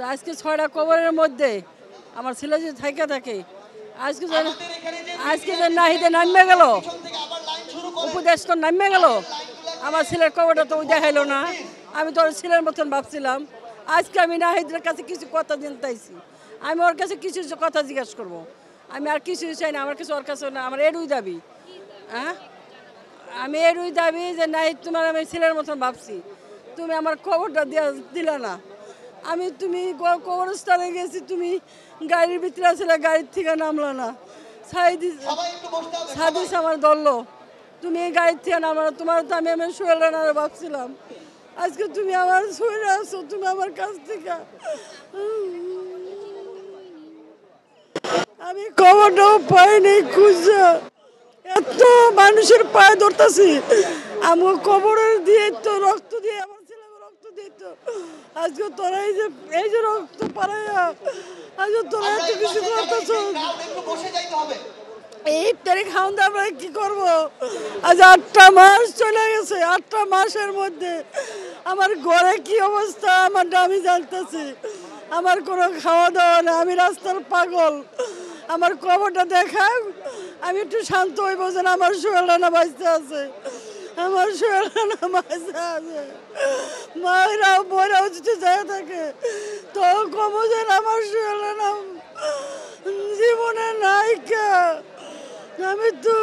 তো আজকে 6টা কবরের মধ্যে আমার ছেলে যদি থাকে থাকে আজকে যে নাহিদে নামে গেল, উপদেষ্টা নামে গেল, আমার ছেলের কবরটা তো দেখাইলো না। আমি তো ওর ছেলের মতন ভাবছিলাম। আজকে আমি নাহিদের কাছে কিছু কথা জানতেছি, আমি ওর কাছে কিছু কথা জিজ্ঞাসা করবো। আমি আর কিছু চাই না, আমার কিছু ওর কাছে না, আমার এরই দাবি। হ্যাঁ, আমি এরই দাবি যে নাহিদ তোমার আমি ছেলের মতন ভাবছি, তুমি আমার খবরটা দিলা না। তুমি কবরস্থানে গেছি, তুমি গাড়ির ভিতরে আসলে গাড়ির থেকে নামলা না, সাদিস আমার ধরলো, তুমি এই গাড়ির থেকে নামলা না। তোমার তো আমি শরীরে না ভাবছিলাম, আজকে তুমি আমার শরীরে আসো, তুমি আমার কাছ থেকে। আমি খবরটাও পাইনি খুঁজে, এত মানুষের পায়ে ধরতেছি, আমার কবরের দিয়ে তো রক্ত দিয়ে আমার ছেলে রক্ত দিত। আজকে তোরা এই যে রক্ত পাড়াইয়া আজকে তোরা এত কিছু করতেছ। এই তারিখ খাওয়ান আমরা কি করবো? আজ 8টা মাস চলে গেছে, 8টা মাসের মধ্যে আমার ঘরে কি অবস্থা আমারটা আমি জানতেছি। আমার কোনো খাওয়া দাওয়া না, আমি রাস্তার পাগল। আমার খবরটা দেখাও, আমি একটু শান্ত হইব যেন আমার শরীরটা না বাঁচতে আছে, আমার শরীরটা না বাঁচতে আছে। মায়েরাও বোনেরাও যদি যায় থাকে তো কব যেন আমার শরীরটা না জীবনে নায়িকা। আমি তো